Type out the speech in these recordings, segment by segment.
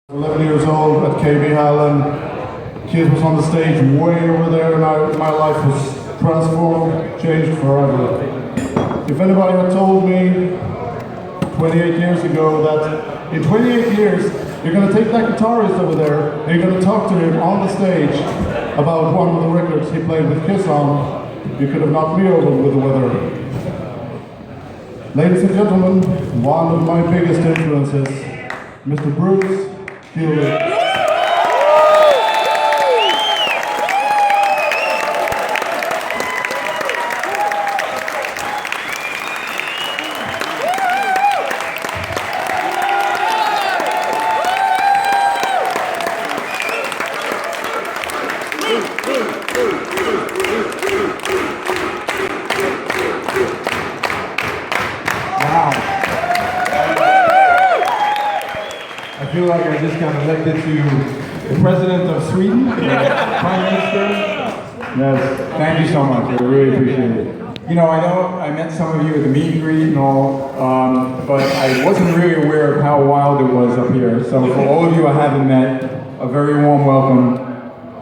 11 years old at KB Hallen. Kid was on the stage way over there, and my life was transformed, changed forever. If anybody had told me 28 years ago that in 28 years you're going to take that guitarist over there and you're going to talk to him on the stage about one of the records he played with Kissin, you could have knocked me over with the weather. Ladies and gentlemen, one of my biggest influences, Mr. Bruce Kulick. I feel like I just got elected to the President of Sweden, Prime Minister. Yes, thank you so much. I really appreciate it. You know I met some of you at the meet and greet and all, but I wasn't really aware of how wild it was up here. So for all of you I haven't met, a very warm welcome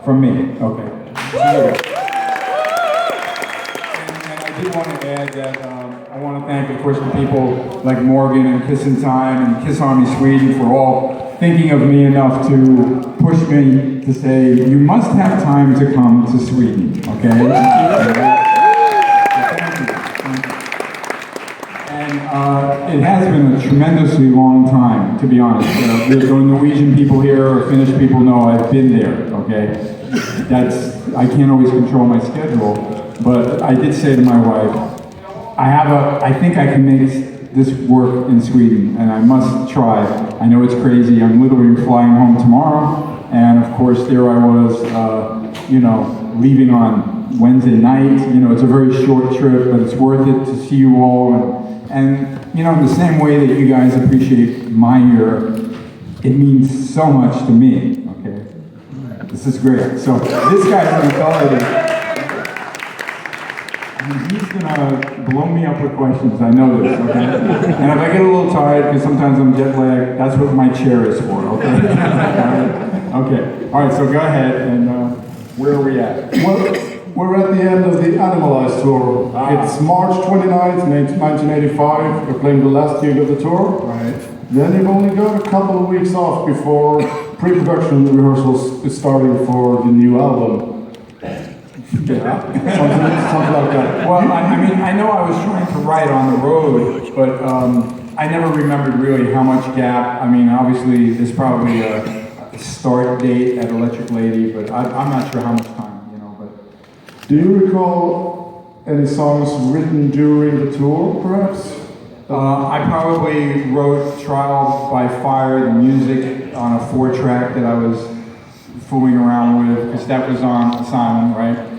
from me. Okay. And I do want to add that I want to thank, of course, the people like Morgan and Kissin Time and Kiss Army Sweden for all thinking of me enough to push me to say, you must have time to come to Sweden, okay? Thank you. And it has been a tremendously long time, to be honest. The Norwegian people here or Finnish people know I've been there, okay? I can't always control my schedule, but I did say to my wife, I think I can make this work in Sweden, and I must try. I know it's crazy. I'm literally flying home tomorrow, and of course there I was, leaving on Wednesday night. It's a very short trip, but it's worth it to see you all. And in the same way that you guys appreciate my year, it means so much to me. Okay, this is great. So this guy's an authority. He's gonna blow me up with questions, I know this, okay? And if I get a little tired, because sometimes I'm jet lagged, that's what my chair is for, okay? Okay, all right, so go ahead, and where are we at? Well, we're at the end of the Animalize tour. It's March 29th, 1985. You're playing the last gig of the tour. Right. Then you've only got a couple of weeks off before pre-production rehearsals is starting for the new album. Yeah. Something like that. Well, I know I was trying to write on the road, but I never remembered really how much gap. Obviously, there's probably a start date at Electric Lady, but I'm not sure how much time, but... Do you recall any songs written during the tour, perhaps? I probably wrote Trial by Fire, the music, on a 4-track that I was fooling around with, because that was on Asylum, right?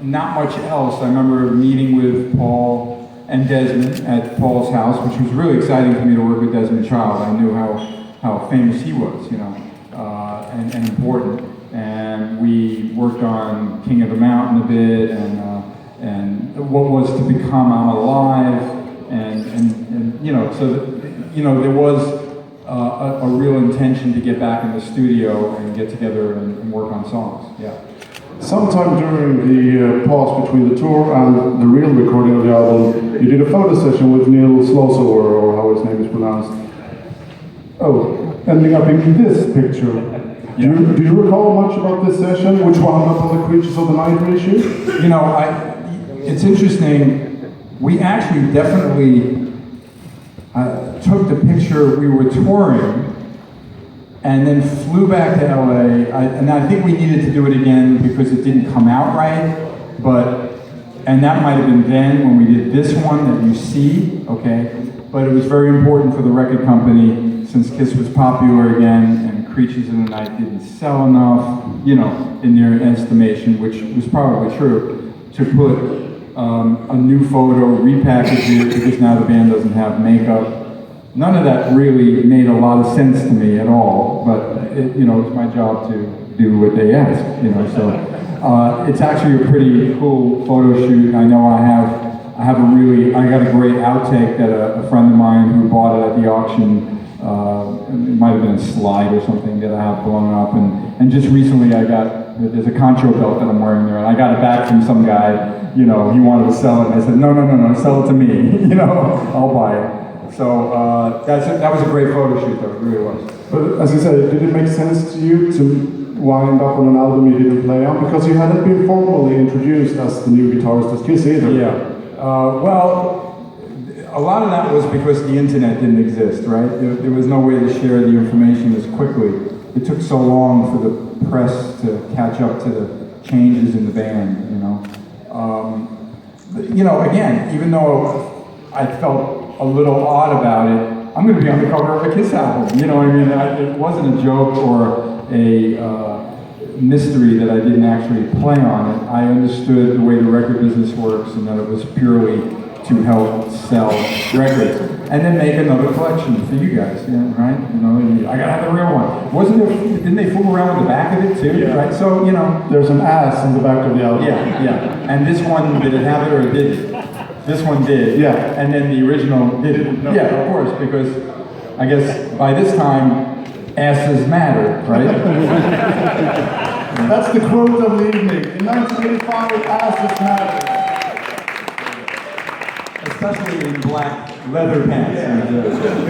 Not much else. I remember meeting with Paul and Desmond at Paul's house, which was really exciting for me to work with Desmond Child. I knew how famous he was, and important. And we worked on King of the Mountain a bit, and what was to become I'm Alive, and so there was a real intention to get back in the studio and get together and work on songs. Yeah. Sometime during the pause between the tour and the real recording of the album, you did a photo session with Neil Slossower, or how his name is pronounced. Oh, ending up in this picture. Yeah. Do you recall much about this session, which wound up on the Creatures of the Night reissue? It's interesting. We actually definitely took the picture. We were touring, and then flew back to LA, and I think we needed to do it again because it didn't come out right, and that might have been then when we did this one that you see, okay? But it was very important for the record company, since Kiss was popular again, and Creatures in the Night didn't sell enough, in their estimation, which was probably true, to put a new photo, repackage it, because now the band doesn't have makeup. None of that really made a lot of sense to me at all, but it's my job to do what they ask, so it's actually a pretty cool photo shoot. I know I got a great outtake that a friend of mine who bought it at the auction It might have been a slide or something that I have blown up, and just recently there's a Concho belt that I'm wearing there, and I got it back from some guy, he wanted to sell it, and I said, no, sell it to me, I'll buy it. So that was a great photo shoot, though, it really was. But as you said, did it make sense to you to wind up on an album you didn't play on? Because you hadn't been formally introduced as the new guitarist of Kiss either. Yeah. Well, a lot of that was because the internet didn't exist, right? There was no way to share the information as quickly. It took so long for the press to catch up to the changes in the band, Again, even though I felt a little odd about it, I'm going to be on the cover of a Kiss album, you know what I mean? It wasn't a joke or a mystery that I didn't actually play on it. I understood the way the record business works and that it was purely to help sell records. And then make another collection for you guys, right? I gotta have the real one. Didn't they fool around with the back of it too, right? So, There's an ass in the back of the album. Yeah. And this one, did it have it or it didn't? This one did. Yeah. And then the original didn't. No. Yeah, of course, because I guess by this time, asses matter, right? That's the quote of the evening. In 1985, asses matter. Especially in black leather pants.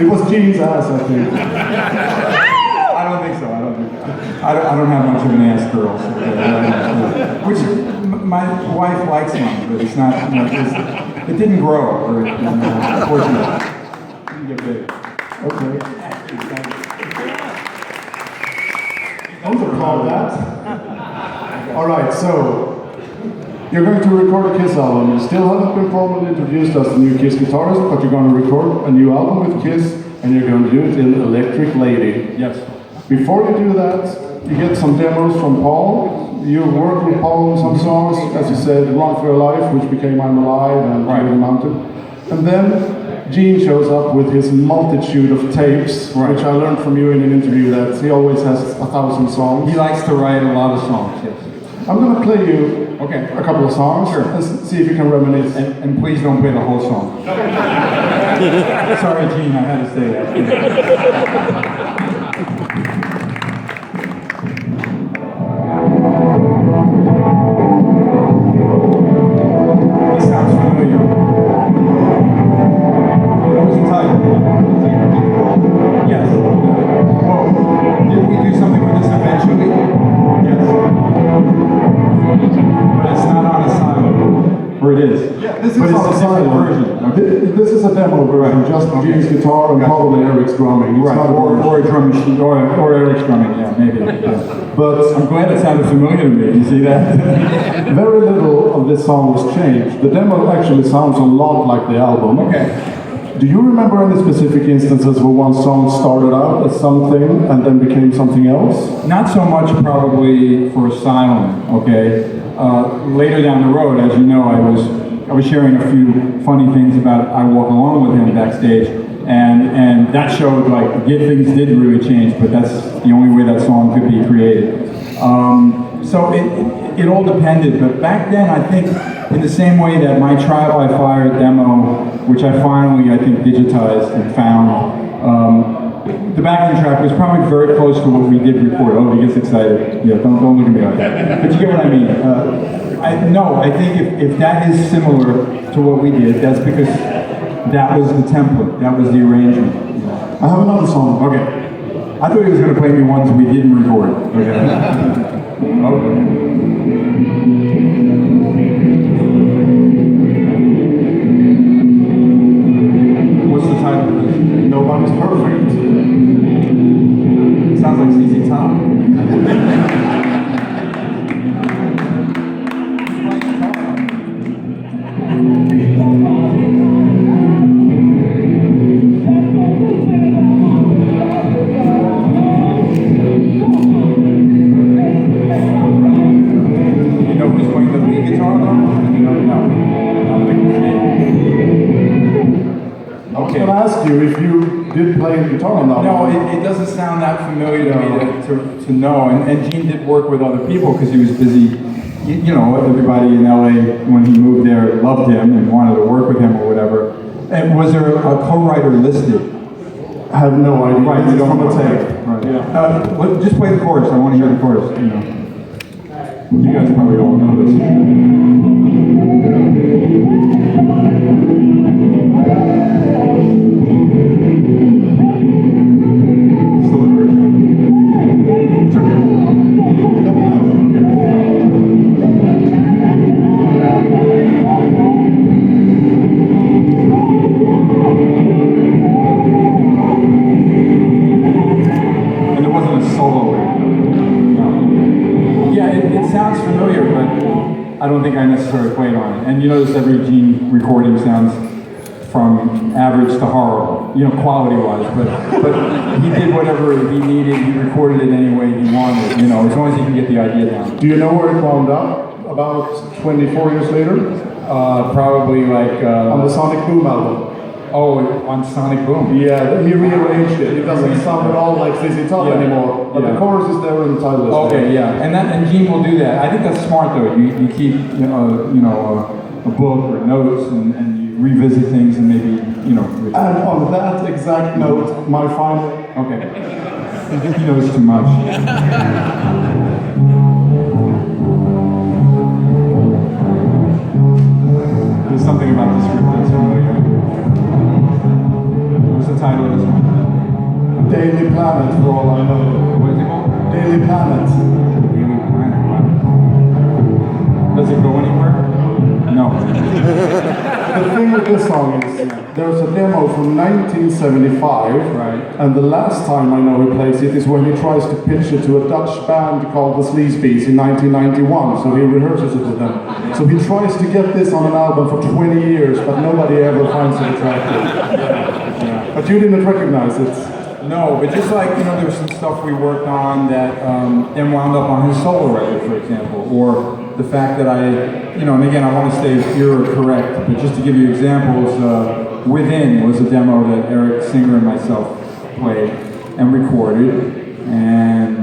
It was Gene's ass, I think. I don't think so. I don't have much of an ass girl. So, which my wife likes mine, but it's not. It didn't grow, unfortunately. It didn't get big. Okay. Those are called that. All right, so you're going to record a Kiss album. You still haven't been formally introduced as the new Kiss guitarist, but you're going to record a new album with Kiss, and you're going to do it in Electric Lady. Yes. Before you do that, you get some demos from Paul. You work with Paul on some songs, as you said, Run for Your Life, which became I'm Alive and Right the Mountain. And then Gene shows up with his multitude of tapes, which I learned from you in an interview that he always has 1,000 songs. He likes to write a lot of songs, yes. I'm going to play you a couple of songs, and see if you can reminisce. And please don't play the whole song. Sorry, Gene, I had to say that. This sounds familiar. What was the title? Yes. Whoa. Didn't we do something with this eventually? Yes. But it's not on Asylum. Or it is? Yeah, this is on Asylum. Version. Okay. This is a demo version, just Gene's guitar and probably Eric's drumming. It's not or a drum machine, or Eric's drumming, yeah, maybe. Yeah. But I'm glad it sounded familiar to me, you see that? very little of this song was changed. The demo actually sounds a lot like the album. Okay. Do you remember any specific instances where one song started out as something and then became something else? Not so much probably for Asylum, okay? Later down the road, as you know, I was sharing a few funny things about I Walk Alone with him backstage, and that showed like things did really change, but that's the only way that song could be created. So it all depended, but back then I think in the same way that my Trial by Fire demo, which I finally I think digitized and found, the backing track was probably very close to what we did record. Oh, he gets excited. Yeah, don't look at me like that. But you get what I mean. I think if that is similar to what we did, that's because that was the template, that was the arrangement. I have another song. Okay. I thought he was going to play me ones we didn't record. Okay. Okay. What's the title of this? Nobody's Perfect. Sounds like ZZ Top. If you did play guitar on that No, it doesn't sound that familiar to me to know. And Gene did work with other people because he was busy. You know, everybody in LA, when he moved there, loved him and wanted to work with him or whatever. And was there a co-writer listed? I have no idea. Right, This you is don't from the know. tape. Right. Yeah. Just play the chorus. I want to hear the chorus. You know, you guys probably all know this. Still the version. It's okay. And it wasn't a solo. Yeah, it sounds familiar, but I don't think I necessarily played on it. And you notice every Gene recording sounds from average to horrible, you know, quality-wise. But he did whatever he needed. He recorded it any way he wanted, you know, as long as he can get the idea down. Do you know where it wound up about 24 years later? Probably like... On the Sonic Boom album. Oh, on Sonic Boom. Yeah, he rearranged it. It doesn't sound at all like ZZ Top anymore, but the chorus is there in the title. Okay, yeah, and Gene will do that. I think that's smart though. You keep a book or notes and you revisit things and maybe And on that exact note, my final. Okay. He knows too much. There's something about this group that's familiar. What's the title of this one? Daily Planet, for all I know. What is it called? Daily Planet. Daily Planet, wow. Does it go anywhere? No. The thing with this song is, there's a demo from 1975, Right. and the last time I know he plays it is when he tries to pitch it to a Dutch band called the Sleazebees in 1991, so he rehearses it with them. So he tries to get this on an album for 20 years, but nobody ever finds it attractive. But you didn't recognize it. No, but just like, there was some stuff we worked on that then wound up on his solo record, for example, or the fact that and again, I want to stay era correct, but just to give you examples, Within was a demo that Eric Singer and myself played and recorded, and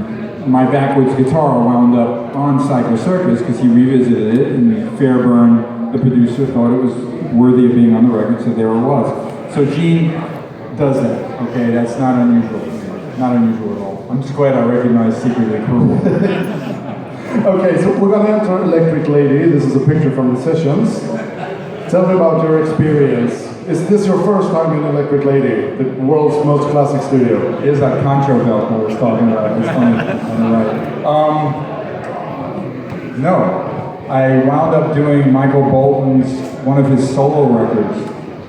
my backwards guitar wound up on Psycho Circus because he revisited it, and Fairburn, the producer, thought it was worthy of being on the record, so there it was. So Gene does that, okay? That's not unusual. Not unusual at all. I'm just glad I recognize Secretly Cruel. Okay, so we're gonna enter Electric Lady. This is a picture from the sessions. Tell me about your experience. Is this your first time in Electric Lady, the world's most classic studio? It is that concho belt I was talking about. It's funny on the right. No. I wound up doing Michael Bolton's, one of his solo records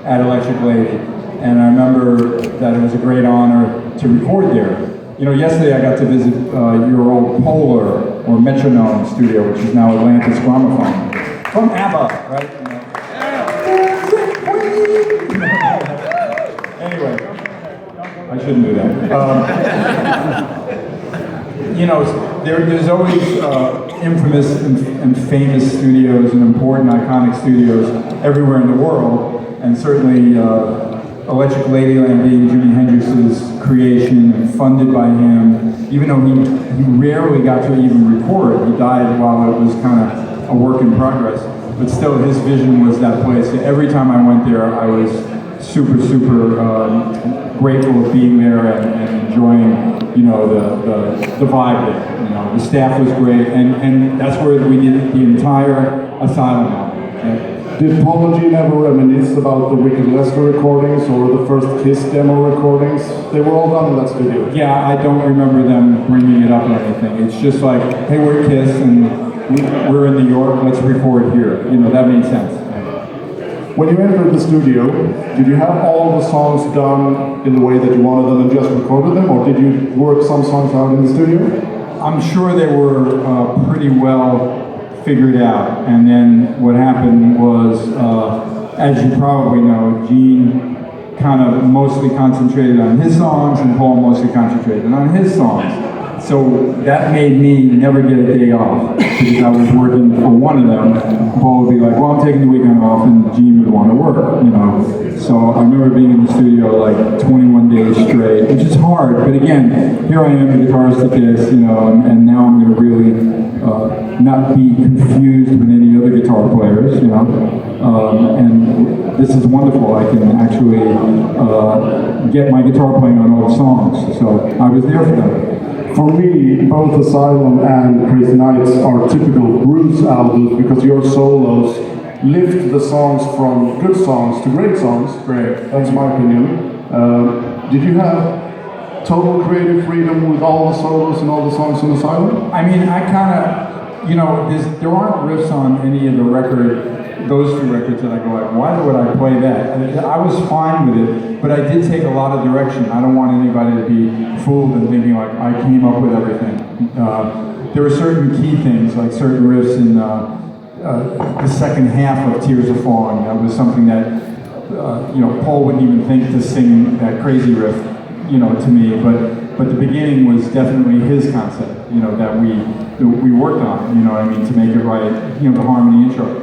at Electric Lady. And I remember that it was a great honor to record there. Yesterday I got to visit your old Polar or Metronome studio, which is now Atlantis Gramophone. From ABBA, right? Anyway, I shouldn't do that. There's always infamous and famous studios and important, iconic studios everywhere in the world, and certainly Electric Ladyland being Jimi Hendrix's creation, funded by him, even though he rarely got to even record. He died while it was kind of a work in progress, but still his vision was that place. Every time I went there, I was super grateful of being there and enjoying, the vibe there. The staff was great, and that's where we did the entire Asylum album. Did Paul and Gene ever reminisce about the Wicked Lester recordings or the first Kiss demo recordings? They were all done in that studio. Yeah, I don't remember them bringing it up or anything. It's just like, hey, we're Kiss and we're in New York, let's record here. That made sense. When you entered the studio, did you have all the songs done in the way that you wanted them and just recorded them, or did you work some songs out in the studio? I'm sure they were pretty well figured out, and then what happened was, as you probably know, Gene kind of mostly concentrated on his songs, and Paul mostly concentrated on his songs. So that made me never get a day off, because I was working for one of them. Paul would be like, well, I'm taking the weekend off, and Gene would want to work, So I remember being in the studio like 21 days straight, which is hard, but again, here I am, the guitarist of Kiss, and now I'm going to really not be confused with any other guitar players, And this is wonderful. I can actually get my guitar playing on all the songs. So I was there for them. For me, both Asylum and Crazy Nights are typical Bruce albums because your solos lift the songs from good songs to great songs. Great. That's my opinion. Did you have total creative freedom with all the solos and all the songs in Asylum? I mean, I kind of, you know, there aren't riffs on any of the those two records that I go like, why would I play that? I was fine with it, but I did take a lot of direction. I don't want anybody to be fooled and thinking like I came up with everything. There were certain key things, like certain riffs in the second half of Tears Are Falling. That was something that, you know, Paul wouldn't even think to sing that crazy riff, you know, to me, but the beginning was definitely his concept, you know, that we worked on, you know what I mean, to make it right, you know, the harmony intro.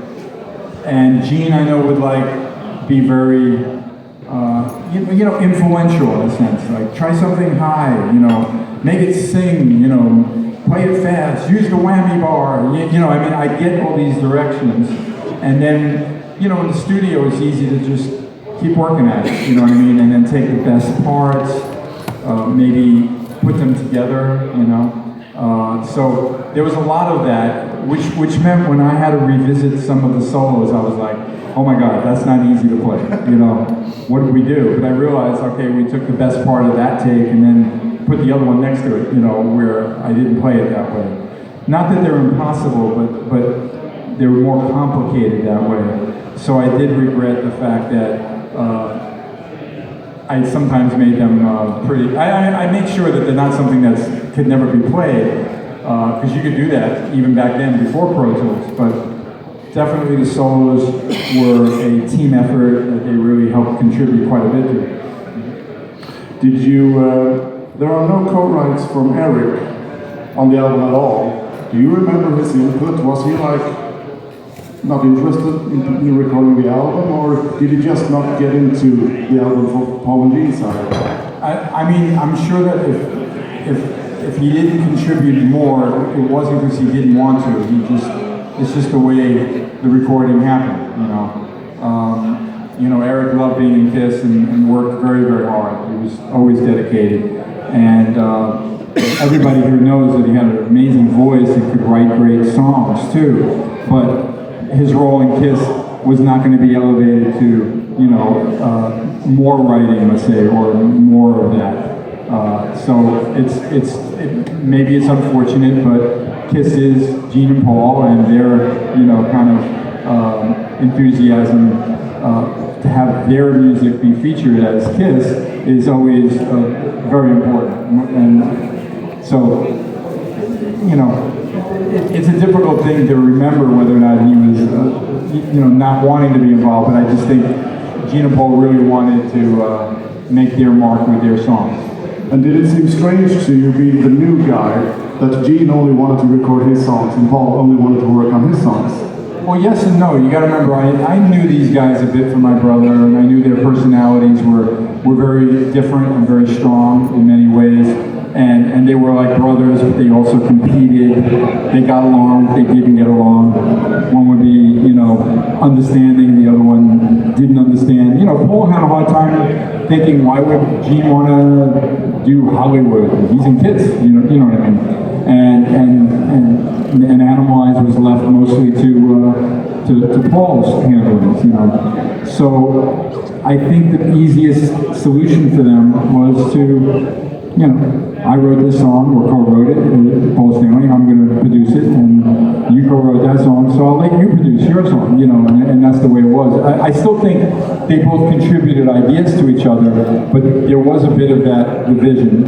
And Gene, I know, would like be very, you know, influential in a sense, like try something high, you know, make it sing, you know, play it fast, use the whammy bar, you know, I mean, I get all these directions, and then, you know, in the studio it's easy to just keep working at it, you know what I mean, and then take the best parts, maybe put them together, you know. So there was a lot of that, which meant when I had to revisit some of the solos, I was like, oh my God, that's not easy to play, you know. What did we do? But I realized, okay, we took the best part of that take and then put the other one next to it, you know, where I didn't play it that way. Not that they're impossible, but they were more complicated that way. So I did regret the fact that I sometimes made them pretty. I make sure that they're not something that could never be played, because you could do that even back then before Pro Tools. But definitely the solos were a team effort that they really helped contribute quite a bit to. Did you? There are no co-writes from Eric on the album at all. Do you remember his input? Was he like not interested in recording the album, or did he just not get into the album for Paul and Gene's side? I mean, I'm sure that if he didn't contribute more, it wasn't because he didn't want to. It's just the way the recording happened, you know. You know, Eric loved being in Kiss and worked very, very hard. He was always dedicated, and everybody here knows that he had an amazing voice and could write great songs too. But his role in Kiss was not going to be elevated to, you know, more writing, let's say, or more of that. So maybe it's unfortunate, but Kiss is Gene and Paul, and their, you know, kind of enthusiasm to have their music be featured as Kiss is always very important. And so, you know, it's a difficult thing to remember whether or not he was, you know, not wanting to be involved, but I just think Gene and Paul really wanted to make their mark with their songs. And did it seem strange to you, being the new guy, that Gene only wanted to record his songs and Paul only wanted to work on his songs? Well, yes and no. You got to remember, I knew these guys a bit from my brother, and I knew their personalities were very different and very strong in many ways. And they were like brothers, but they also competed. They got along, they didn't get along. One would be, you know, understanding, the other one didn't understand. You know, Paul had a hard time thinking, why would Gene want to do Hollywood? He's in Kiss, you know what I mean? And Animalize was left mostly to Paul's handlings, you know. So I think the easiest solution for them was to, you know, I wrote this song, or co-wrote it, Paul Stanley, I'm going to produce it, and you co-wrote that song, so I'll let you produce your song, you know, and that's the way it was. I still think they both contributed ideas to each other, but there was a bit of that division,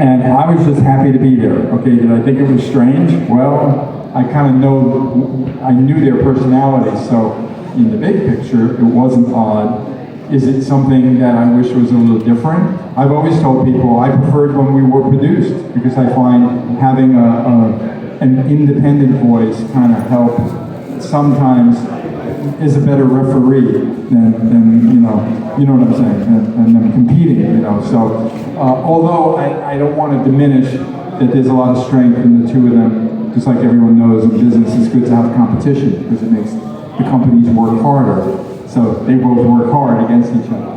and I was just happy to be there. Okay, did I think it was strange? Well, I kind of I knew their personalities, so in the big picture, it wasn't odd. Is it something that I wish was a little different? I've always told people I preferred when we were produced, because I find having an independent voice kind of helps sometimes is a better referee than you know what I'm saying, and them competing, you know. So although I don't want to diminish that there's a lot of strength in the two of them, just like everyone knows in business, it's good to have competition because it makes the companies work harder. So they both work hard against each other.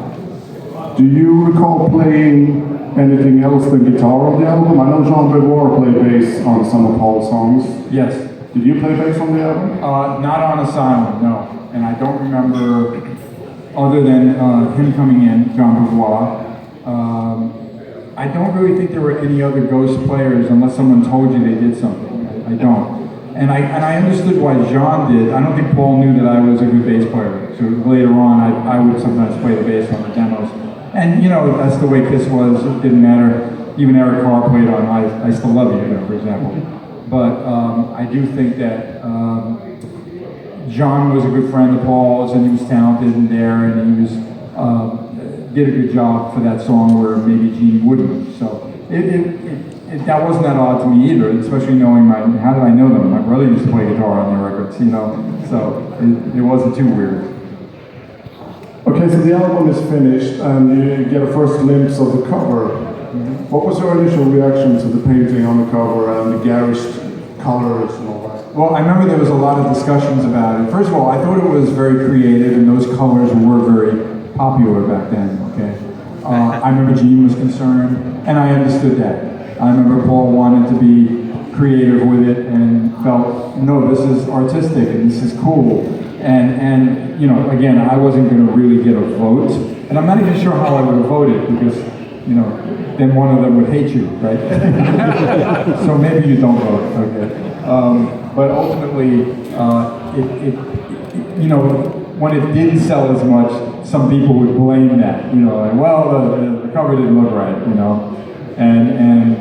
Do you recall playing anything else than guitar on the album? I know Jean Gregoire played bass on some of Paul's songs. Yes. Did you play bass on the album? Not on Asylum, no. And I don't remember, other than him coming in, Jean Gregoire. I don't really think there were any other Ghost players unless someone told you they did something. I don't. And I understood why Jean did. I don't think Paul knew that I was a good bass player. So later on, I would sometimes play the bass on the demos. And you know, that's the way Kiss was. It didn't matter. Even Eric Carr played on I Still Love You, for example. But I do think that John was a good friend of Paul's, and he was talented in there, and he was did a good job for that song where maybe Gene wouldn't. So that wasn't that odd to me either, especially knowing how did I know them? My brother used to play guitar on their records, you know, so it wasn't too weird. Okay, so the album is finished and you get a first glimpse of the cover. Mm-hmm. What was your initial reaction to the painting on the cover and the garish colors and all that? Well, I remember there was a lot of discussions about it. First of all, I thought it was very creative and those colors were very popular back then, okay? I remember Gene was concerned, and I understood that. I remember Paul wanted to be creative with it and felt, no, this is artistic and this is cool. And you know, again, I wasn't going to really get a vote, and I'm not even sure how I would have voted because, you know, then one of them would hate you, right? So maybe you don't vote, okay? But ultimately, you know, when it didn't sell as much, some people would blame that, you know, like, well, the cover didn't look right, you know, and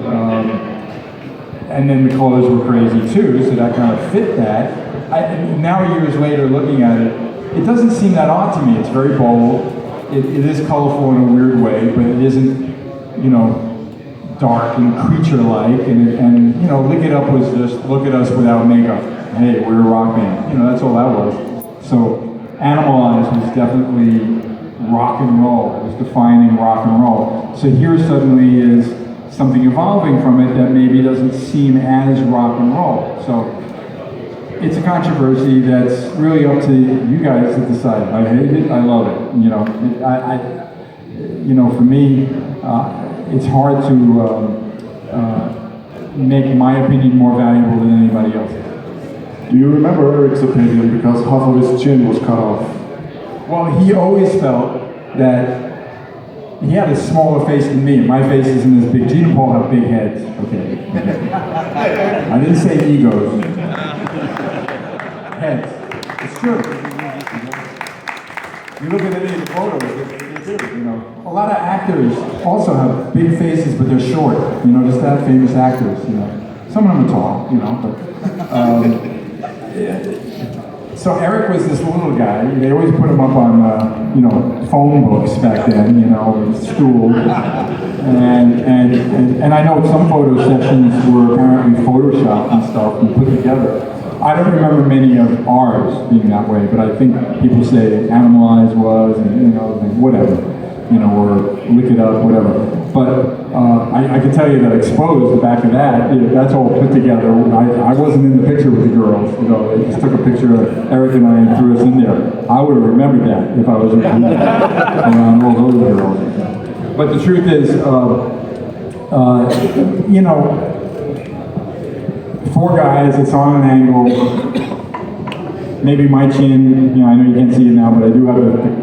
then the colors were crazy too, so that kind of fit that. Now years later, looking at it, it doesn't seem that odd to me. It's very bold. It is colorful in a weird way, but it isn't, you know, dark and creature-like. And you know, Lick It Up was just look at us without makeup. Hey, we're a rock band. You know, that's all that was. So Animalize was definitely rock and roll. It was defining rock and roll. So here suddenly is something evolving from it that maybe doesn't seem as rock and roll. So it's a controversy that's really up to you guys to decide. I hate it, I love it. You know, you know, for me, it's hard to make my opinion more valuable than anybody else's. Do you remember Eric's opinion because half of his chin was cut off? Well, he always felt that he had a smaller face than me. My face isn't as big. Gene and Paul have big heads. Okay. I didn't say egos. Heads. It's true. You look at any of the photos, they do, you know. A lot of actors also have big faces, but they're short. You know, just that famous actors, you know. Some of them are tall, you know, but so Eric was this little guy. They always put him up on, you know, phone books back then, you know, school. And I know some photo sessions were apparently photoshopped and stuff and put together. I don't remember many of ours being that way, but I think people say Animalize was, and you know, whatever, you know, or Lick It Up, whatever. But I can tell you that Exposed, the back of that, you know, that's all put together. I wasn't in the picture with the girls, you know, they just took a picture of Eric and I and threw us in there. I would have remembered that if I was around all those girls. But the truth is, you know, 4 guys, it's on an angle. Maybe my chin, you know, I know you can't see it now, but I do have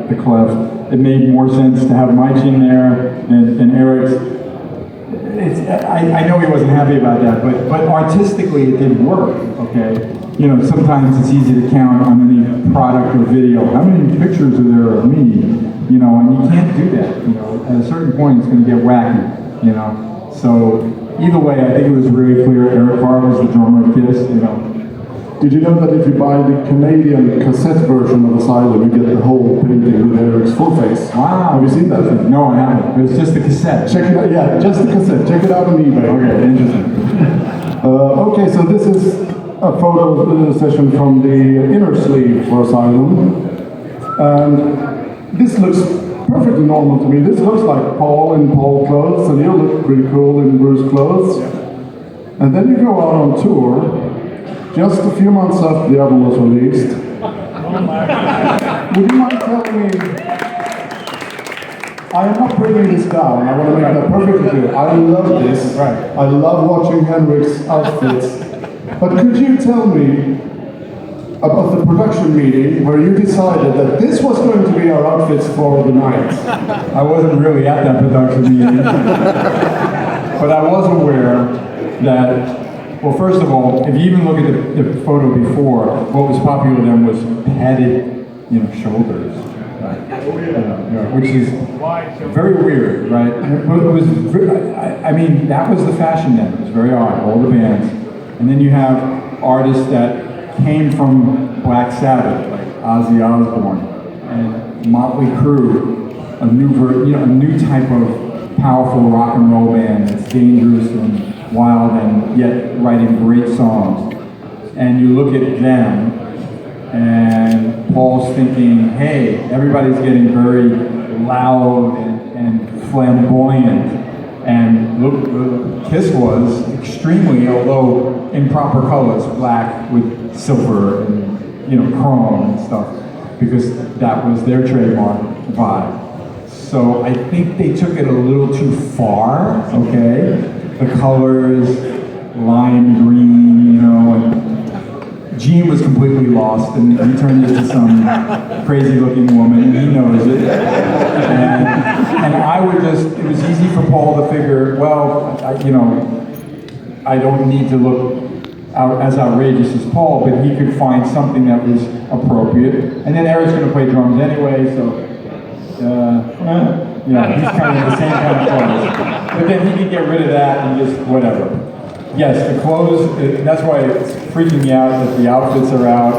the cleft. It made more sense to have my chin there than Eric's. I know he wasn't happy about that, but artistically it did work, okay? You know, sometimes it's easy to count on any product or video. How many pictures are there of me? You know, and you can't do that, you know. At a certain point it's going to get wacky, you know. So either way, I think it was really clear. Eric Carr was the drummer of Kiss, you know. Did you know that if you buy the Canadian cassette version of Asylum, you get the whole painting with Eric's full face? Wow. Have you seen that? No, I haven't. It's just the cassette. Check it out, yeah, just the cassette. Check it out on eBay. Okay, interesting. Okay, so this is a photo session from the inner sleeve for Asylum. And this looks perfectly normal to me. This looks like Paul in Paul clothes, and you look pretty cool in Bruce clothes. And then you go out on tour, just a few months after the album was released, Would you mind telling me, I am not bringing this down, I want to make that perfectly clear. I love this. Right. I love watching Henrik's outfits. But could you tell me about the production meeting where you decided that this was going to be our outfits for the night? I wasn't really at that production meeting, but I was aware that, well, first of all, if you even look at the photo before, what was popular then was padded, shoulders, right? Which is very weird, right? But it was, I mean, that was the fashion then. It was very odd, all the bands. And then you have artists that came from Black Sabbath, like Ozzy Osbourne and Motley Crue, a new type of powerful rock and roll band that's dangerous and wild and yet writing great songs. And you look at them, and Paul's thinking, hey, everybody's getting very loud and flamboyant. And look, Kiss was extremely, although in proper colors, black with silver and chrome and stuff, because that was their trademark vibe. So I think they took it a little too far, okay? The colors, lime green, and Gene was completely lost, and he turned into some crazy-looking woman, and he knows it. And I would it was easy for Paul to figure, well, I don't need to look as outrageous as Paul, but he could find something that was appropriate. And then Eric's going to play drums anyway, so he's kind of the same kind of clothes. But then he can get rid of that and just whatever. Yes, the clothes, that's why it's freaking me out that the outfits are out.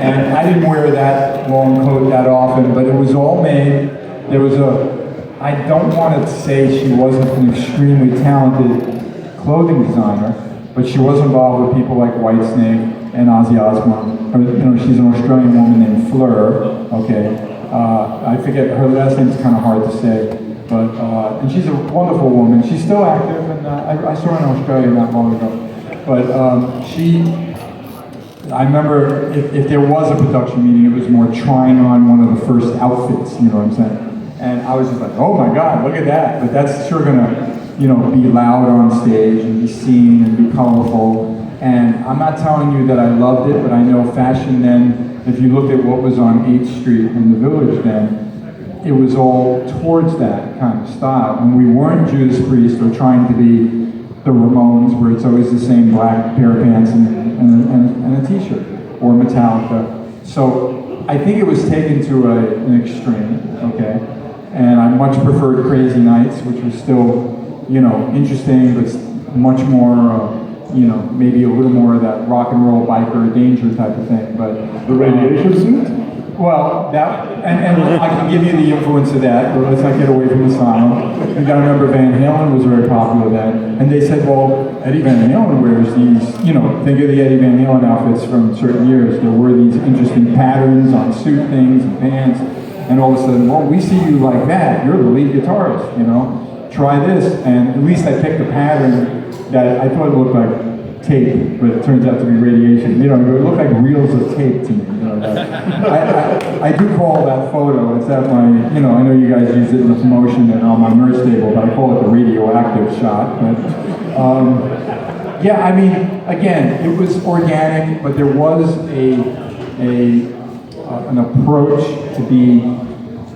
And I didn't wear that long coat that often, but it was all made. There was I don't want to say she wasn't an extremely talented clothing designer, but she was involved with people like Whitesnake and Ozzy Osbourne. She's an Australian woman named Fleur, okay? I forget, her last name's kind of hard to say. But, and she's a wonderful woman. She's still active, and I saw her in Australia not long ago. But I remember if there was a production meeting, it was more trying on one of the first outfits, you know what I'm saying? And I was just like, oh my God, look at that. But that's sure gonna, be loud on stage and be seen and be colorful. And I'm not telling you that I loved it, but I know fashion then, if you looked at what was on 8th Street in the Village then, it was all towards that kind of style. And we weren't Judas Priest or trying to be the Ramones, where it's always the same black pair of pants and a t-shirt, or Metallica. So I think it was taken to an extreme, okay? And I much preferred Crazy Nights, which was still, interesting, but much more, maybe a little more of that rock and roll biker danger type of thing. But the radiation suit? Well, that, and I can give you the influence of that, but let's not get away from Asylum. You gotta remember Van Halen was very popular then, and they said, well, Eddie Van Halen wears these, think of the Eddie Van Halen outfits from certain years. There were these interesting patterns on suit things and pants, and all of a sudden, well, we see you like that, you're the lead guitarist, try this, and at least I picked a pattern that I thought it looked like tape, but it turns out to be radiation. It looked like reels of tape to me. I do call that photo, it's at my, I know you guys use it in the promotion and on my merch table, but I call it the radioactive shot. But, yeah, I mean, again, it was organic, but there was an approach to be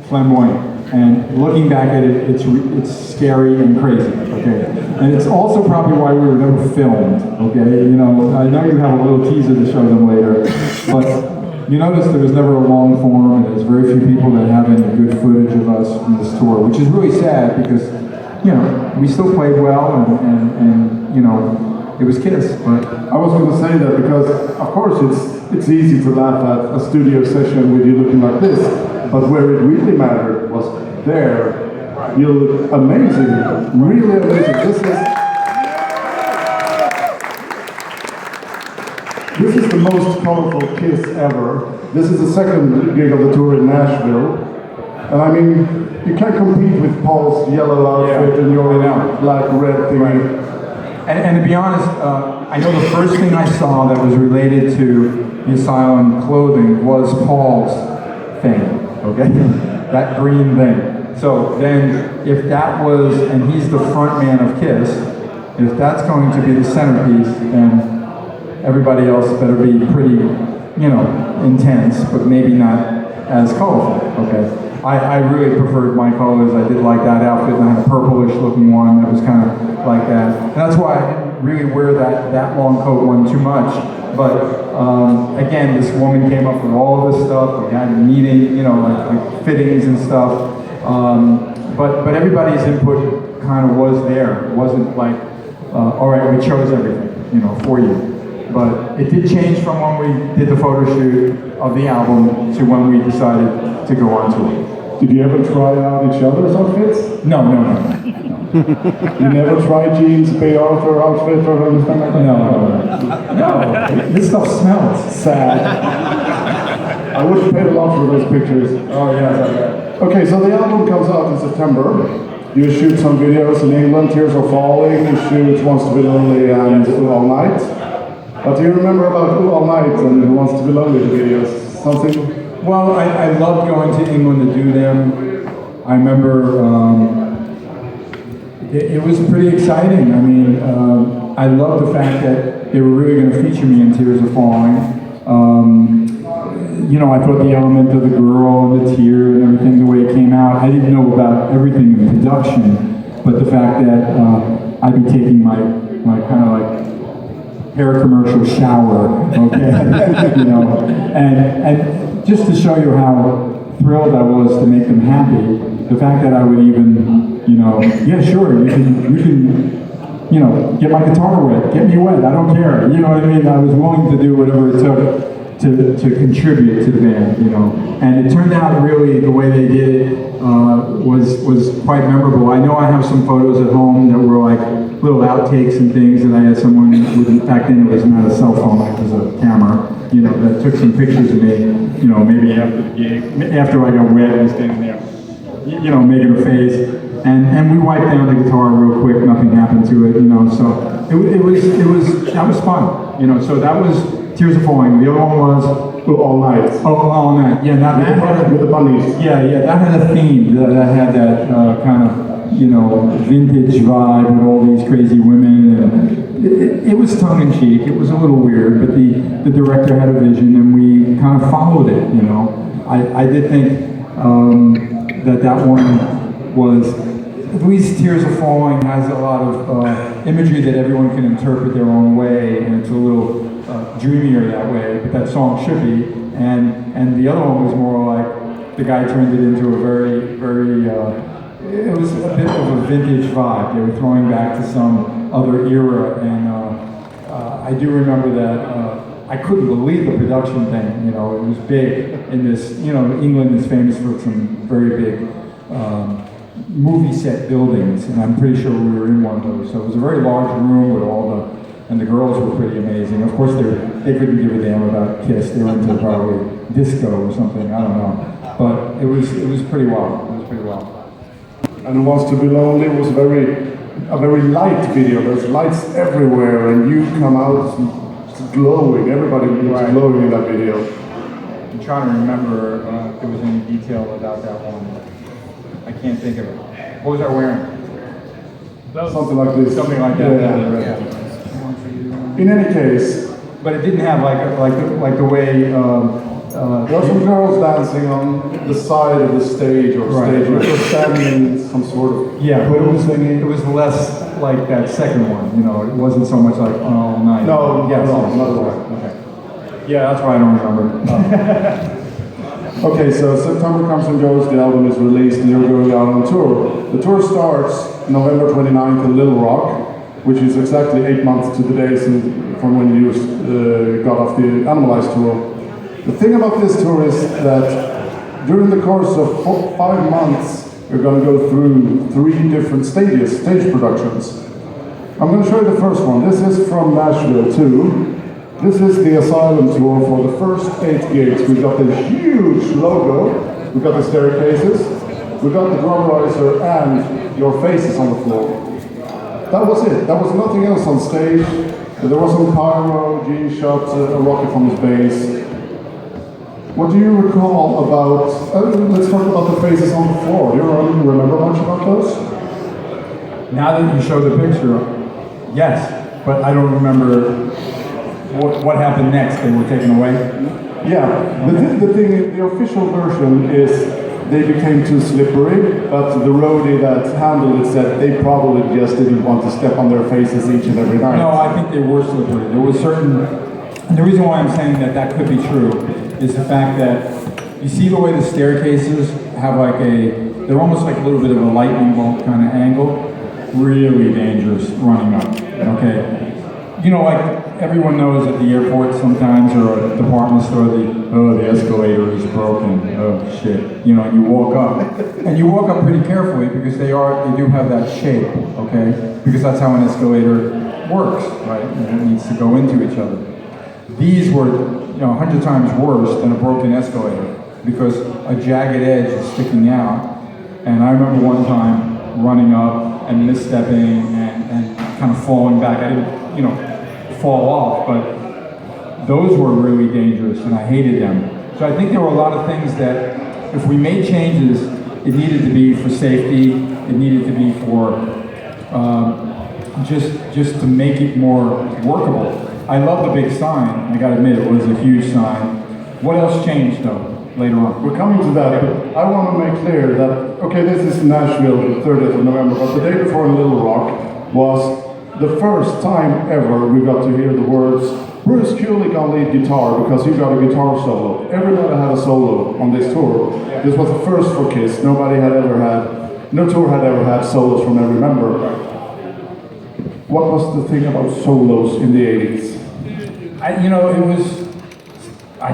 flamboyant. And looking back at it, it's scary and crazy, okay? And it's also probably why we were never filmed, okay? I know you have a little teaser to show them later, but you notice there was never a long form, and there's very few people that have any good footage of us from this tour, which is really sad because, we still played well, and it was Kiss, but... I was going to say that because, of course, it's easy to laugh at a studio session with you looking like this, but where it really mattered was there. You look amazing, really amazing. This is the most colorful Kiss ever. This is the second gig of the tour in Nashville. And I mean, you can't compete with Paul's yellow outfit and your black red thingy. And to be honest, I know the first thing I saw that was related to the Asylum clothing was Paul's thing, okay? That green thing. So then, if that was, and he's the front man of Kiss, if that's going to be the centerpiece, then everybody else better be pretty, you know, intense, but maybe not as colorful, okay? I really preferred my colors. I did like that outfit, and I had a purplish looking one that was kind of like that. And that's why I didn't really wear that long coat one too much. But again, this woman came up with all this stuff. We had a meeting, you know, like fittings and stuff. But everybody's input kind of was there. It wasn't like, all right, we chose everything, you know, for you. But it did change from when we did the photo shoot of the album to when we decided to go on tour. Did you ever try out each other's outfits? No. You never tried Gene's Bay Arthur outfit or anything like that? No. This stuff smells. Sad. I would have paid a lot for those pictures. Oh yeah. Okay, so the album comes out in September. You shoot some videos in England, Tears Are Falling, you shoot Wants to Be Lonely and Ooh All Night. What do you remember about Ooh All Night and Who Wants to Be Lonely, the videos? Something? Well, I loved going to England to do them. I remember it was pretty exciting. I mean, I loved the fact that they were really going to feature me in Tears Are Falling. You know, I thought the element of the girl and the tear and everything, the way it came out, I didn't know about everything in production, but the fact that I'd be taking my kind of like hair commercial shower, okay, you know, and just to show you how thrilled I was to make them happy, the fact that I would even, you know, yeah, sure, you can, you know, get my guitar wet, get me wet, I don't care, you know what I mean? I was willing to do whatever it took to contribute to the band, you know. And it turned out really the way they did it was quite memorable. I know I have some photos at home that were like little outtakes and things that I had someone with, back then it was not a cell phone, it was a camera, you know, that took some pictures of me, you know, maybe after the gig, after I got wet and standing there, you know, making a face. And we wiped down the guitar real quick, nothing happened to it, you know, so that was fun, you know, so that was Tears Are Falling. The other one was All Night. Oh, All Night. Yeah, that had with the bunnies. Yeah, that had a theme that had that kind of, you know, vintage vibe with all these crazy women. And it was tongue in cheek. It was a little weird, but the director had a vision, and we kind of followed it. You know, I did think that one was. At least Tears Are Falling has a lot of imagery that everyone can interpret their own way, and it's a little dreamier that way, but that song should be. And the other one was more like, the guy turned it into a very, it was a bit of a vintage vibe. They were throwing back to some other era, and I do remember that I couldn't believe the production thing, you know, it was big in this, you know, England is famous for some very big movie set buildings, and I'm pretty sure we were in one of those. So it was a very large room with all and the girls were pretty amazing. Of course, they couldn't give a damn about Kiss. They were into probably disco or something, I don't know. But it was pretty wild. It was pretty wild. And Who Wants to Be Lonely was a very light video. There's lights everywhere, and you come out glowing. Everybody was glowing in that video. I'm trying to remember if there was any detail about that one. I can't think of it. What was I wearing? Something like this. Something like that. Yeah. In any case, but it didn't have like the way. there were some girls dancing on the side of the stage or stage, or standing in some sort of it was less like that second one. You know, it wasn't so much like All Night. No, yes, not at all. Okay. Yeah, that's why I don't remember. Okay, so September comes and goes, the album is released, and you're going out on tour. The tour starts November 29th in Little Rock, which is exactly 8 months to the day from when you got off the Animalized tour. The thing about this tour is that during the course of 5 months, you're going to go through 3 different stages, stage productions. I'm going to show you the first one. This is from Nashville too. This is the Asylum tour for the first 8 gigs. We've got the huge logo, we've got the staircases, we've got the drum riser, and your faces on the floor. that was it. There was nothing else on stage. There was some pyro, Gene shot a rocket from his base. What do you recall about, let's talk about the faces on the floor. Do you remember much about those? Now that you show the picture, yes, but I don't remember what happened next. They were taken away? Yeah, the thing, the official version is they became too slippery, but the roadie that handled it said they probably just didn't want to step on their faces each and every night. No, I think they were slippery. There was certain, and the reason why I'm saying that could be true is the fact that you see the way the staircases have like they're almost like a little bit of a lightning bolt kind of angle. Really dangerous running up, okay? You know, like everyone knows at the airport sometimes, or a department store, the escalator is broken, oh shit. You know, and you walk up pretty carefully because they do have that shape, okay? Because that's how an escalator works, right? And it needs to go into each other. These were, 100 times worse than a broken escalator because a jagged edge is sticking out. And I remember one time running up and misstepping and kind of falling back. I didn't, fall off, but those were really dangerous and I hated them. So I think there were a lot of things that if we made changes, it needed to be for safety, it needed to be for just to make it more workable. I love the big sign, I gotta admit, it was a huge sign. What else changed though, later on? We're coming to that, but I want to make clear that, okay, this is Nashville, the 30th of November, but the day before in Little Rock was the first time ever we got to hear the words, Bruce Kulick on lead guitar, because he got a guitar solo. Everybody had a solo on this tour. This was the first for Kiss. No tour had ever had solos from every member. What was the thing about solos in the 80s? I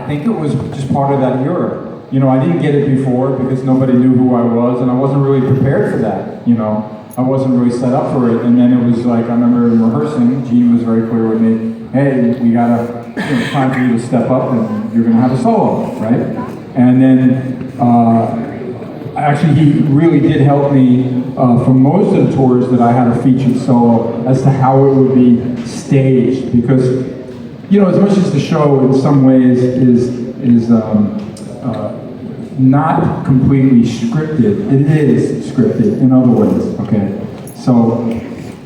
think it was just part of that era. I didn't get it before because nobody knew who I was and I wasn't really prepared for that, I wasn't really set up for it. And then it was like, I remember in rehearsing, Gene was very clear with me, hey, we gotta, time for you to step up and you're gonna have a solo, right? And then, actually he really did help me for most of the tours that I had a featured solo as to how it would be staged because as much as the show in some ways is not completely scripted, it is scripted in other ways, okay? So,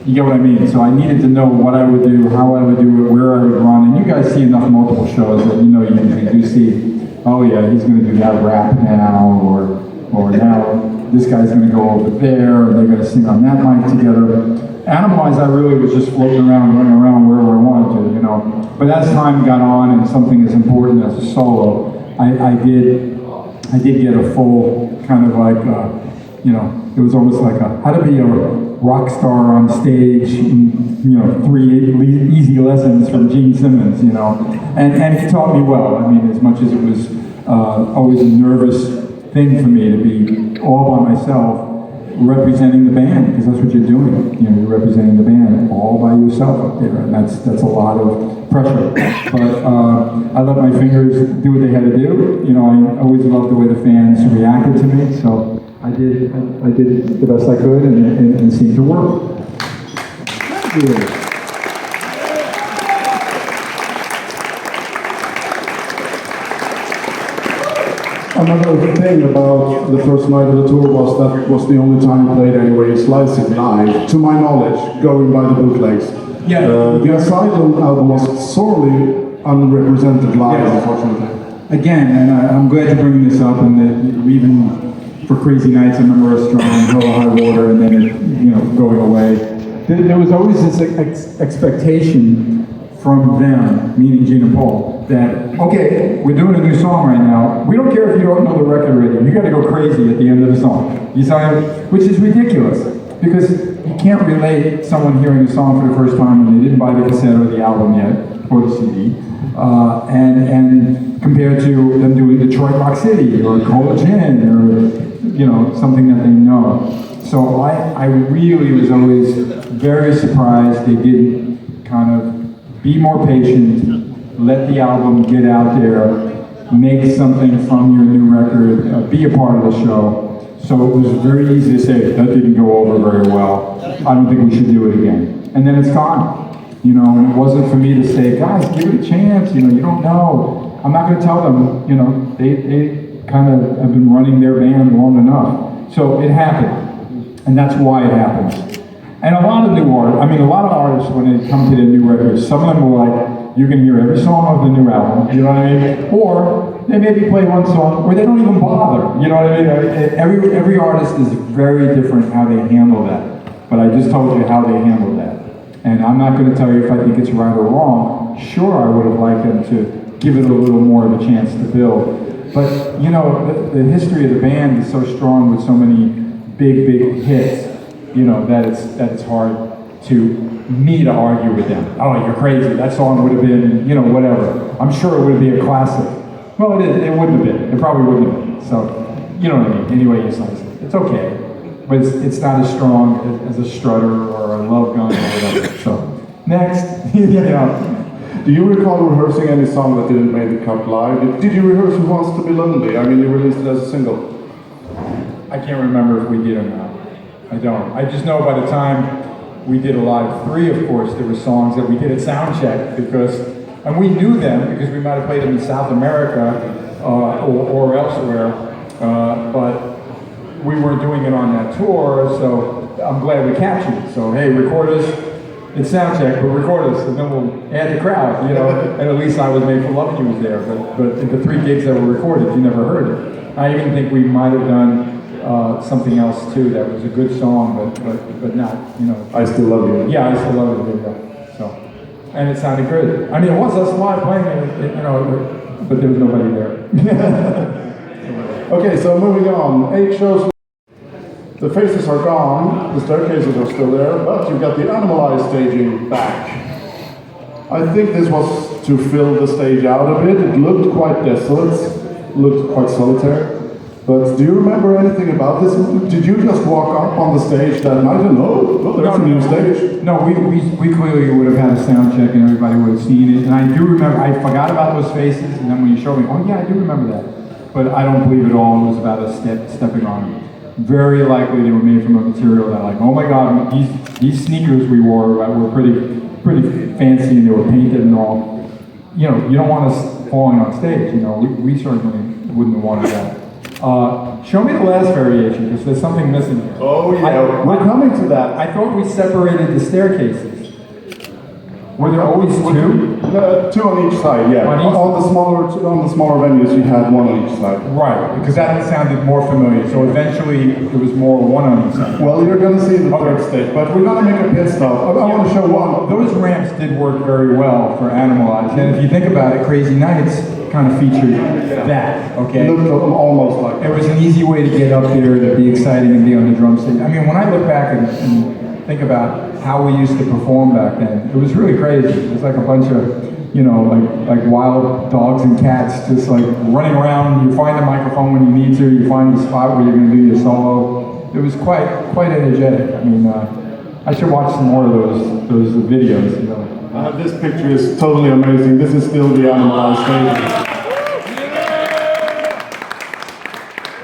you get what I mean? So I needed to know what I would do, how I would do it, where I would run, and you guys see enough multiple shows that you do see, oh yeah, he's gonna do that rap now, or now this guy's gonna go over there, or they're gonna sing on that mic together. Animal-wise, I really was just floating around, running around wherever I wanted to, But as time got on and something as important as a solo, I did get a full kind of like, it was almost like how to be a rock star on stage, 3 easy lessons from Gene Simmons, and he taught me well. I mean, as much as it was always a nervous thing for me to be all by myself, representing the band, because that's what you're doing. You're representing the band all by yourself up there, and that's a lot of pressure. But I let my fingers do what they had to do. I always loved the way the fans reacted to me, so I did the best I could, and it seemed to work. Thank you. Another thing about the first night of the tour was that was the only time he played Anyway You Slice It live, to my knowledge, going by the bootlegs. Yeah. The Asylum album was sorely unrepresented live, yes. Unfortunately. Again, and I'm glad you're bringing this up, and that even for Crazy Nights, I remember us trying Hell or High Water, and then it, going away. There was always this expectation from them, meaning Gene and Paul, that, okay, we're doing a new song right now. We don't care if you don't know the record already. You got to go crazy at the end of the song. You saw, which is ridiculous, because you can't relate someone hearing a song for the first time and they didn't buy the cassette or the album yet, or the CD, and compared to them doing Detroit Rock City or Cola Gin or something that they know. So I really was always very surprised they didn't kind of be more patient, let the album get out there, make something from your new record, be a part of the show. So it was very easy to say, that didn't go over very well. I don't think we should do it again. And then it's gone. You know, and it wasn't for me to say, guys, give it a chance, you know, you don't know. I'm not going to tell them, you know, they kind of have been running their band long enough. So it happened, and that's why it happens. And a lot of a lot of artists, when they come to their new records, some of them will like, you can hear every song of the new album, you know what I mean? Or they maybe play one song, or they don't even bother, you know what I mean? Every artist is very different how they handle that. But I just told you how they handle that. And I'm not going to tell you if I think it's right or wrong. Sure, I would have liked them to give it a little more of a chance to build. But, you know, the history of the band is so strong with so many big hits, you know, that it's hard to argue with them. Oh, you're crazy. That song would have been, you know, whatever. I'm sure it would be a classic. Well, it wouldn't have been. It probably wouldn't have been. So, you know what I mean? Anyway, you slice it. It's okay. But it's not as strong as a strutter or a love gun or whatever. So, next. Yeah. Do you recall rehearsing any song that didn't make the cut live? Did you rehearse Who Wants to Be Lonely? I mean, you released it as a single. I can't remember if we did or not. I don't. I just know by the time we did a live 3, of course, there were songs that we did at Soundcheck and we knew them because we might have played them in South America or elsewhere, but we weren't doing it on that tour, so I'm glad we captured it. So, hey, record us, it's Soundcheck, but record us, and then we'll add the crowd, you know, and at least I Was Made for Loving You was there, but in the 3 gigs that were recorded, you never heard it. I even think we might have done something else too that was a good song, but not, you know. I Still Love You. Yeah, I Still Love You, yeah. So, and it sounded good. I mean, it was us live playing it, you know, but there was nobody there. Okay, so moving on. 8 shows. The faces are gone, the staircases are still there, but you've got the Animalized staging back. I think this was to fill the stage out a bit. It looked quite desolate, looked quite solitary. But do you remember anything about this? Did you just walk up on the stage that night and there's a new stage? No, we clearly would have had a sound check and everybody would have seen it. And I do remember, I forgot about those faces, and then when you showed me, oh yeah, I do remember that. But I don't believe at all it was about us stepping on them. Very likely they were made from a material that, like, oh my God, these sneakers we wore were pretty fancy and they were painted and all. You know, you don't want us falling on stage. You know, we certainly wouldn't have wanted that. Show me the last variation, because there's something missing here. Oh yeah, we're coming to that. I thought we separated the staircases. Were there always 2? 2 on each side, yeah. On the smaller venues, you had 1 on each side. Right, because that sounded more familiar. So eventually, it was more 1 on each side. Well, you're going to see the third stage, but we're going to make a pit stop. I want to show one. Those ramps did work very well for Animalized, and if you think about it, Crazy Nights kind of featured that. Okay, Looked almost like it was an easy way to get up there, to be exciting, and be on the drum set. I mean, when I look back and think about how we used to perform back then, it was really crazy. It was like a bunch of, you know, like wild dogs and cats just like running around. You find the microphone when you need to, you find the spot where you're going to do your solo. It was quite energetic. I mean, I should watch some more of those videos, you know. This picture is totally amazing. This is still the Animalized stage.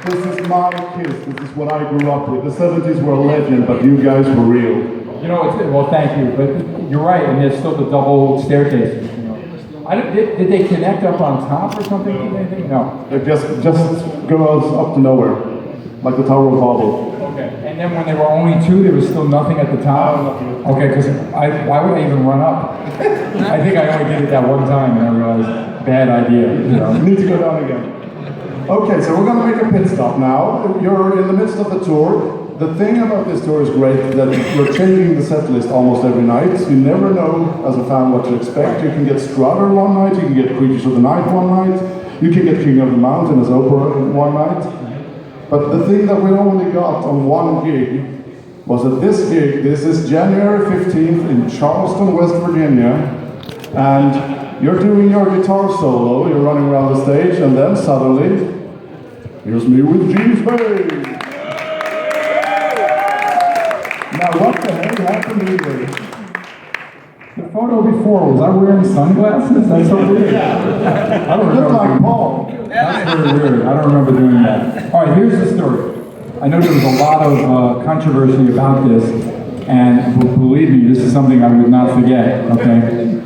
This is my Kiss. This is what I grew up with. The 70s were a legend, but you guys were real. You know, well, thank you, but you're right, and there's still the double staircases. You know, did they connect up on top or something? Anything? No. It just goes up to nowhere, like the Tower of Babel. Okay, and then when there were only 2, there was still nothing at the top? Okay, because why would I even run up? I think I only did it that one time, and I realized, bad idea. You know? Need to go down again. Okay, so we're going to make a pit stop now. You're in the midst of the tour. The thing about this tour is great that we're changing the set list almost every night. You never know, as a fan, what to expect. You can get Strutter one night, you can get Creatures of the Night one night, you can get King of the Mountain as opera one night. But the thing that we only got on one gig was that this gig, this is January 15th in Charleston, West Virginia, and you're doing your guitar solo, you're running around the stage, and then suddenly, here's me with James Bay. Now what the hell happened to you? The photo before, was I wearing sunglasses? That's so weird. I don't You look like Paul. That's very weird. I don't remember doing that. All right, here's the story. I know there was a lot of controversy about this, and believe me, this is something I would not forget, okay?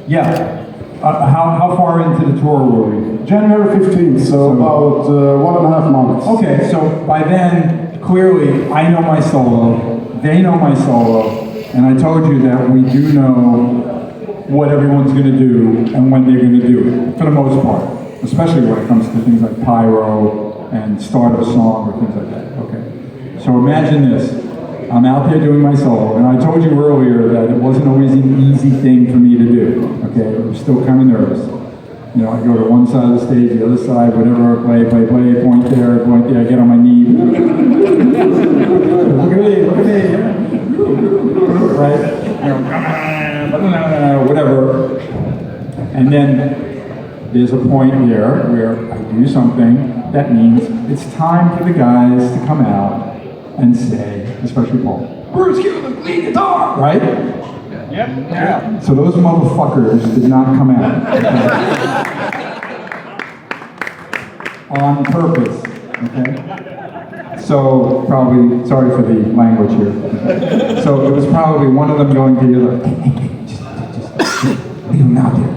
Yeah. How far into the tour were we? January 15th, so about 1.5 months. Okay, so by then, clearly, I know my solo, they know my solo, and I told you that we do know what everyone's going to do and when they're going to do it, for the most part, especially when it comes to things like pyro and start of a song or things like that, okay? So imagine this. I'm out there doing my solo, and I told you earlier that it wasn't always an easy thing for me to do, okay? I was still kind of nervous. You know, I go to one side of the stage, the other side, whatever, play, point there, I get on my knee. Look at me, yeah. Right? You know, whatever. And then there's a point there where I do something that means it's time for the guys to come out and say, especially Paul, Bruce Kulick, lead guitar, right? Yep. Yeah. So those motherfuckers did not come out. On purpose, okay? So probably, sorry for the language here. So it was probably one of them going to the other, hey, just leave him out there,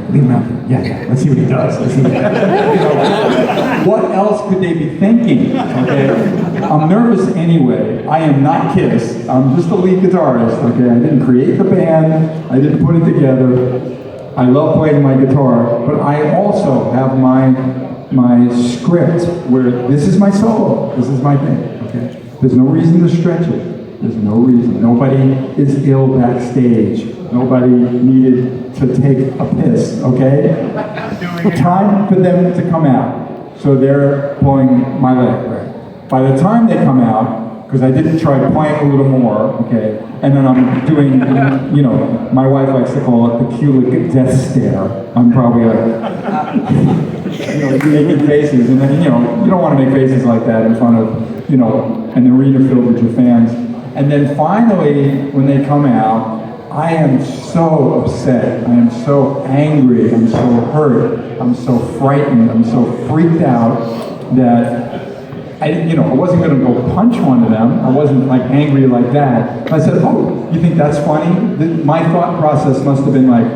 Yeah, let's see what he does, What else could they be thinking, okay? I'm nervous anyway. I am not Kiss. I'm just a lead guitarist, okay? I didn't create the band. I didn't put it together. I love playing my guitar, but I also have my script where this is my solo. This is my thing, okay? There's no reason to stretch it. There's no reason. Nobody is ill backstage. Nobody needed to take a piss, okay? Time for them to come out. So they're pulling my leg, right? By the time they come out, because I did try playing a little more, okay, and then I'm doing, you know, my wife likes to call it the Kulick death stare. I'm probably like, you know, making faces, and then, you know, you don't want to make faces like that in front of, you know, an arena filled with your fans. And then finally, when they come out, I am so upset, I am so angry, I'm so hurt, I'm so frightened, I'm so freaked out that I wasn't going to go punch one of them. I wasn't like angry like that. I said, oh, you think that's funny? My thought process must have been like,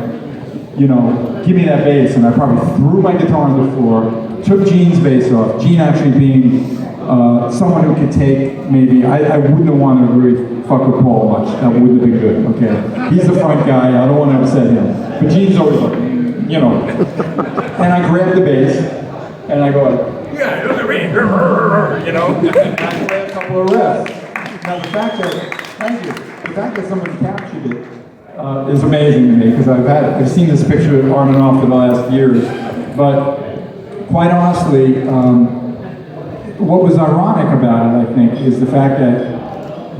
you know, give me that bass. And I probably threw my guitar on the floor, took Gene's bass off. Gene actually being someone who could take maybe, I wouldn't have wanted to really fuck with Paul much. That wouldn't have been good, okay? He's the front guy. I don't want to upset him. But Gene's always like, you know. And I grabbed the bass, and I go like, yeah, look at me, you know, and I play a couple of riffs. Now the fact that somebody captured it is amazing to me, because I've seen this picture on and off for the last years. But quite honestly, what was ironic about it, I think, is the fact that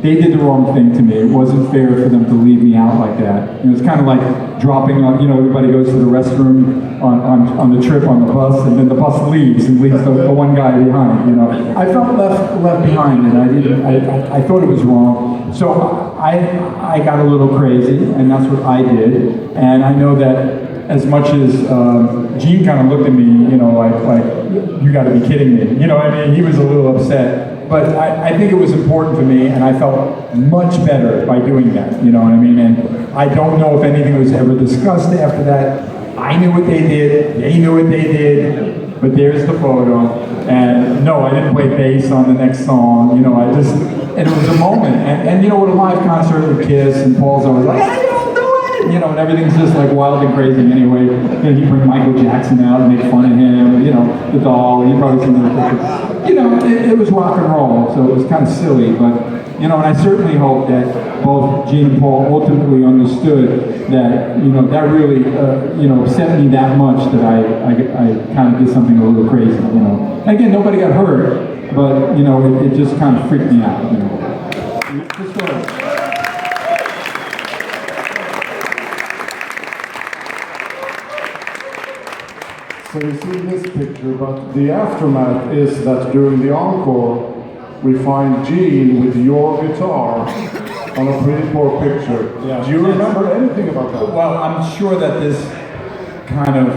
they did the wrong thing to me. It wasn't fair for them to leave me out like that. It was kind of like dropping on, you know, everybody goes to the restroom on the trip on the bus, and then the bus leaves and leaves the one guy behind, you know. I felt left behind, and I thought it was wrong. So I got a little crazy, and that's what I did. And I know that as much as Gene kind of looked at me, you know, like you got to be kidding me. You know what I mean? He was a little upset. But I think it was important for me, and I felt much better by doing that, you know what I mean? And I don't know if anything was ever discussed after that. I knew what they did, they knew what they did, but there's the photo. And no, I didn't play bass on the next song, you know, and it was a moment. And you know, with a live concert with Kiss, and Paul's always like, hey, don't do it! You know, and everything's just like wild and crazy anyway. You know, he'd bring Michael Jackson out and make fun of him, you know, the doll, you've probably seen the picture. You know, it was rock and roll, so it was kind of silly, but, you know, and I certainly hope that both Gene and Paul ultimately understood that, you know, that really, you know, upset me that much that I kind of did something a little crazy, you know. And again, nobody got hurt, but, you know, it just kind of freaked me out, you know. Just go ahead. So you see this picture, but the aftermath is that during the encore, we find Gene with your guitar on a pretty poor picture. Yeah. Do you remember anything about that? Well, I'm sure that this kind of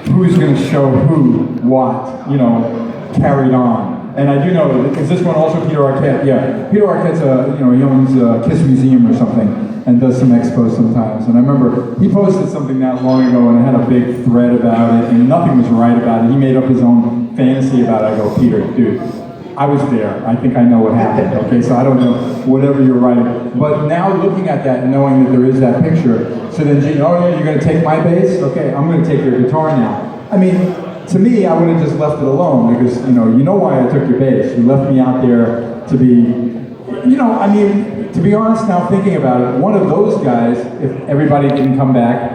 who's going to show who what, you know, carried on. And I do know, is this one also Peter Arquette? Yeah, Peter Arquette's he owns Kiss Museum or something, and does some expos sometimes. And I remember he posted something not long ago, and it had a big thread about it, and nothing was right about it. He made up his own fantasy about it. I go, Peter, dude, I was there. I think I know what happened, okay? So I don't know, whatever you're writing. But now looking at that and knowing that there is that picture, so then Gene, oh yeah, you're gonna take my bass? Okay, I'm gonna take your guitar now. I mean, to me, I would have just left it alone because, you know why I took your bass. You left me out there to be, to be honest now thinking about it, one of those guys, if everybody didn't come back,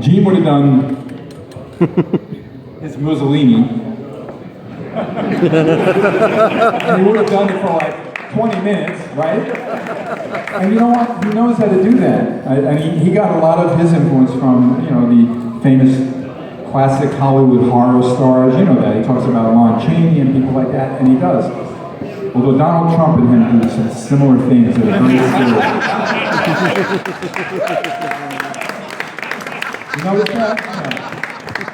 Gene would have done his Mussolini. And he would have done it for like 20 minutes, right? And you know what? He knows how to do that. And he got a lot of his influence from, the famous classic Hollywood horror stars. You know that. He talks about Lon Chaney and people like that, and he does. Although Donald Trump and him do some similar things that are very scary. You notice that? Yeah.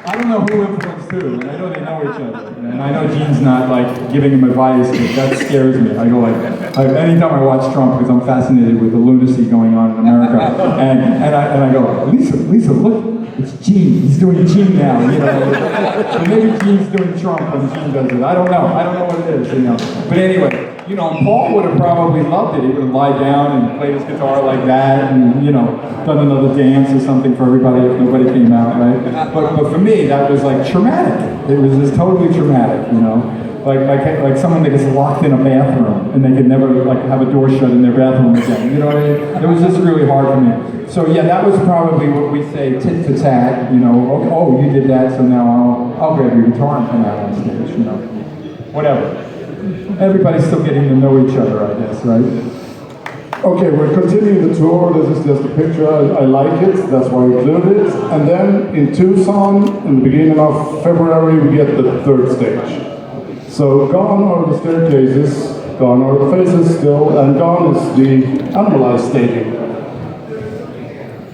I don't know who influenced who, and I know they know each other. And I know Gene's not like giving him advice, but that scares me. I go anytime I watch Trump, because I'm fascinated with the lunacy going on in America, and I go, Lisa, look, it's Gene. He's doing Gene now, So maybe Gene's doing Trump when Gene does it. I don't know what it is, But anyway, Paul would have probably loved it. He would have lied down and played his guitar like that, and done another dance or something for everybody if nobody came out, right? But for me, that was like traumatic. It was just totally traumatic, like someone that gets locked in a bathroom and they can never have a door shut in their bathroom again. You know what I mean? It was just really hard for me. So yeah, that was probably what we say tit for tat. Oh, you did that, so now I'll grab your guitar and come out on stage. Whatever. Everybody's still getting to know each other, I guess, right? Okay, we're continuing the tour. This is just a picture. I like it. That's why I included it. And then in Tucson, in the beginning of February, we get the third stage. So gone are the staircases, gone are the faces still, and gone is the Animalized staging.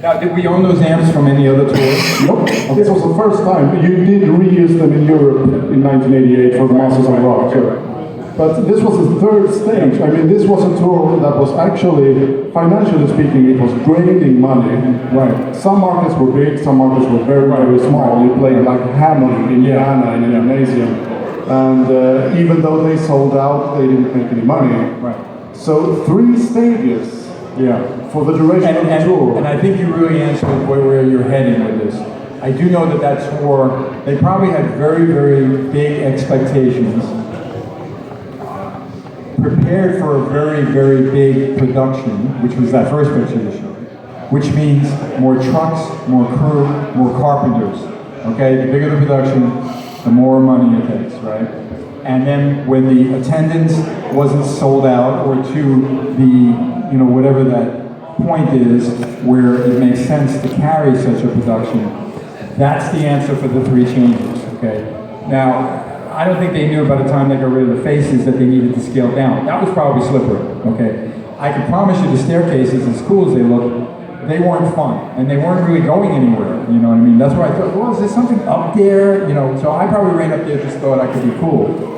Now, did we own those amps from any other tour? Nope. This was the first time. You did reuse them in Europe in 1988 for the Masters of Rock. Sure. But this was the third stage. I mean, this was a tour that was actually, financially speaking, it was draining money. Right. Some markets were big, some markets were very, very small. You played like Hammond, Indiana, in a gymnasium. And even though they sold out, they didn't make any money. Right. So 3 stages for the duration of the tour. And I think you really answered where you're heading with this. I do know that tour, they probably had very, very big expectations. Prepared for a very, very big production, which was that first picture you showed, which means more trucks, more crew, more carpenters. Okay, the bigger the production, the more money it takes, right? And then when the attendance wasn't sold out, or to the, whatever that point is, where it makes sense to carry such a production, that's the answer for the 3 changes, okay? Now, I don't think they knew by the time they got rid of the faces that they needed to scale down. That was probably slippery, okay? I can promise you the staircases, as cool as they look, they weren't fun, and they weren't really going anywhere, you know what I mean? That's why I thought, well, is there something up there? So I probably ran up there just thought I could be cool.